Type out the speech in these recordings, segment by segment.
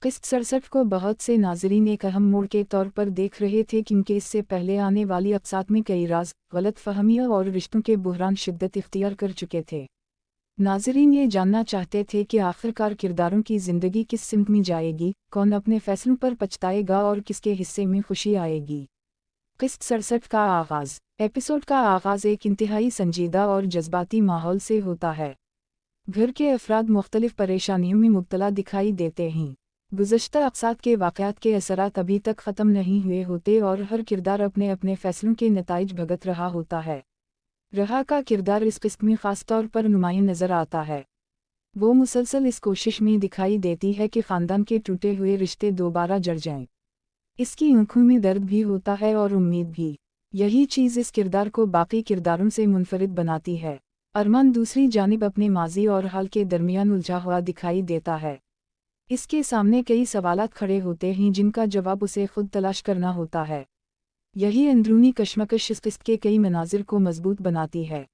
किस्त 67 को बहुत से नाज़रीन एक अहम मोड़ के तौर पर देख रहे थे क्योंकि इससे पहले आने वाली अक़सात में कई राज, गलतफ़हमियाँ और रिश्तों के बुहरान शिद्दत इख्तियार कर चुके थे। नाज़रीन ये जानना चाहते थे कि आखिरकार किरदारों की ज़िंदगी किस सिमत में जाएगी, कौन अपने फ़ैसलों पर पछताएगा और किसके हिस्से में खुशी आएगी। किस्त 67 का आगाज़। एपिसोड का आगाज़ एक इंतहाई संजीदा और जज्बाती माहौल से होता है। घर के अफराद मुख्तलिफ परेशानियों में मुब्तला दिखाई देते हैं। गुज़श्ता अक़सात के वाक़यात के असरात अभी तक ख़त्म नहीं हुए होते और हर किरदार अपने अपने फ़ैसलों के नताइज भुगत रहा होता है। रहा का किरदार इस किस्त में ख़ास तौर पर नुमायाँ नज़र आता है। वो मुसलसल इस कोशिश में दिखाई देती है कि ख़ानदान के टूटे हुए रिश्ते दोबारा जड़ जाएं। इसकी आँखों में दर्द भी होता है और उम्मीद भी। यही चीज़ इस किरदार को बाकी किरदारों से मुनफरिद बनाती है। अरमान दूसरी जानिब अपने माजी और हाल के दरमियान उलझा हुआ दिखाई देता है। इसके सामने कई सवालात खड़े होते हैं जिनका जवाब उसे खुद तलाश करना होता है। यही अंदरूनी कश्मकश इस किस्त के कई मनाजिर को मजबूत बनाती है।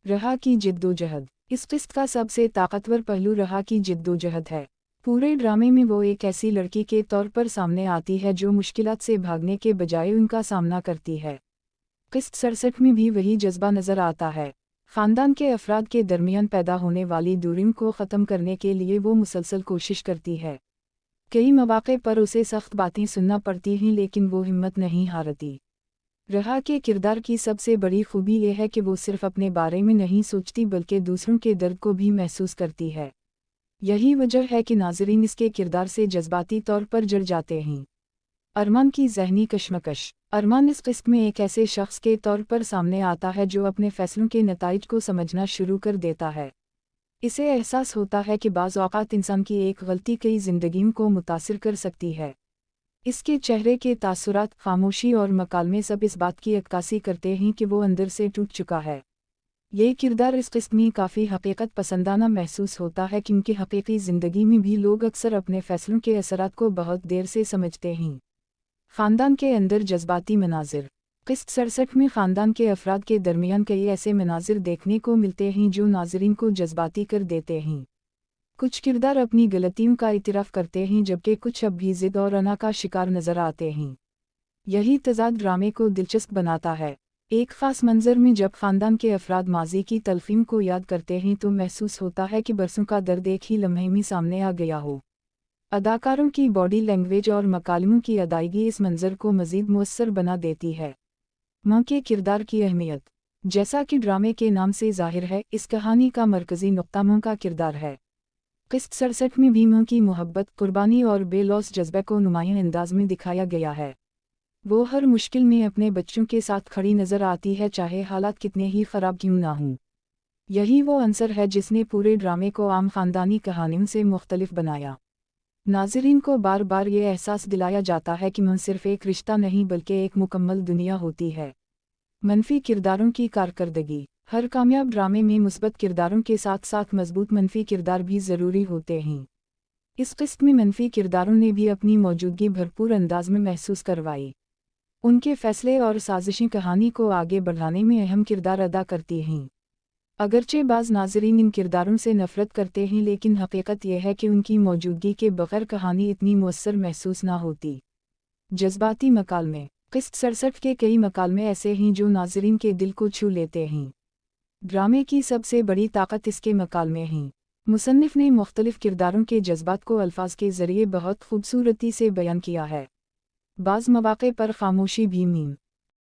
रहा की जिद्दोजहद। इस किस्त का सबसे ताकतवर पहलू रहा की जिद्दोजहद है। पूरे ड्रामे में वो एक ऐसी लड़की के तौर पर सामने आती है जो मुश्किलात से भागने के बजाय उनका सामना करती है। किस्त 67 में भी वही जज्बा नज़र आता है। ख़ानदान के अफराद के दरमियान पैदा होने वाली दूरियों को ख़त्म करने के लिए वो मुसलसल कोशिश करती है। कई मौक़े पर उसे सख्त बातें सुनना पड़ती हैं लेकिन वो हिम्मत नहीं हारती। रहा के किरदार की सबसे बड़ी खूबी ये है कि वो सिर्फ़ अपने बारे में नहीं सोचती बल्कि दूसरों के दर्द को भी महसूस करती है। यही वजह है कि नाज़रीन इसके किरदार से जज्बाती तौर पर जुड़ जाते हैं। अरमान की ज़हनी कश्मकश। अरमान इस किस्त में एक ऐसे शख्स के तौर पर सामने आता है जो अपने फ़ैसलों के नताइज को समझना शुरू कर देता है। इसे एहसास होता है कि बाज़ औक़ात इंसान की एक गलती कई ज़िंदगियों को मुतासिर कर सकती है। इसके चेहरे के तासुरात, खामोशी और मकालमे सब इस बात की अक्कासी करते हैं कि वो अंदर से टूट चुका है। ये किरदार इस किस्त में काफ़ी हकीकत पसंदाना महसूस होता है क्योंकि हकीकी ज़िंदगी में भी लोग अक्सर अपने फ़ैसलों के असरात को बहुत देर से समझते हैं। ख़ानदान के अंदर जज्बाती मनाजिर। किस्त 67 में ख़ानदान के अफराद के दरमियान कई ऐसे मनाजिर देखने को मिलते हैं जो नाज़रीन को जज्बाती कर देते हैं। कुछ किरदार अपनी गलतियों का इतराफ़ करते हैं जबकि कुछ अब भी ज़िद और अना का शिकार नज़र आते हैं। यही तज़ाद ड्रामे को दिलचस्प बनाता है। एक ख़ास मंज़र में जब ख़ानदान के अफराद माजी की तलफ़ीम को याद करते हैं तो महसूस होता है कि बरसों का दर्द एक ही लम्हे में सामने आ गया हो। अदाकारों की बॉडी लैंग्वेज और मकालमों की अदायगी इस मंज़र को मज़ीद मुअस्सर बना देती है। माँ के किरदार की अहमियत। जैसा कि ड्रामे के नाम से ज़ाहिर है, इस कहानी का मरकज़ी नुक्ता माँ का किरदार है। किस्त 67 में भी माँ की मोहब्बत, कुर्बानी और बेलौस जज्बे को नुमायाँ अंदाज में दिखाया गया है। वो हर मुश्किल में अपने बच्चों के साथ खड़ी नज़र आती है चाहे हालात कितने ही ख़राब क्यों ना हों। यही वो अंसर है जिसने पूरे ड्रामे को आम ख़ानदानी कहानियों से मुख्तलिफ बनाया। नाज़रीन को बार बार ये एहसास दिलाया जाता है कि माँ सिर्फ़ एक रिश्ता नहीं बल्कि एक मुकम्मल दुनिया होती है। मनफी किरदारों की कारकर्दगी। हर कामयाब ड्रामे में मुस्बत किरदारों के साथ साथ मजबूत मनफी किरदार भी ज़रूरी होते हैं। इस किस्त में मनफी किरदारों ने भी अपनी मौजूदगी भरपूर अंदाज में महसूस करवाई। उनके फ़ैसले और साजिशें कहानी को आगे बढ़ाने में अहम किरदार अदा करती हैं। अगरचे बाज़ नाज़रीन इन किरदारों से नफ़रत करते हैं लेकिन हकीकत यह है कि उनकी मौजूदगी के बग़ैर कहानी इतनी मुअस्सर महसूस ना होती। जज्बाती मकालमे। किस्त 67 के कई मकालमे ऐसे हैं जो नाज़रीन के दिल को छू लेते हैं। ड्रामे की सबसे बड़ी ताकत इसके मकालमे हैं। मुसन्निफ़ ने मुख्तलिफ़ किरदारों के जज्बात को अल्फाज के ज़रिए बहुत खूबसूरती से बयान किया है। बाज़ मौक़े पर खामोशी भी मीम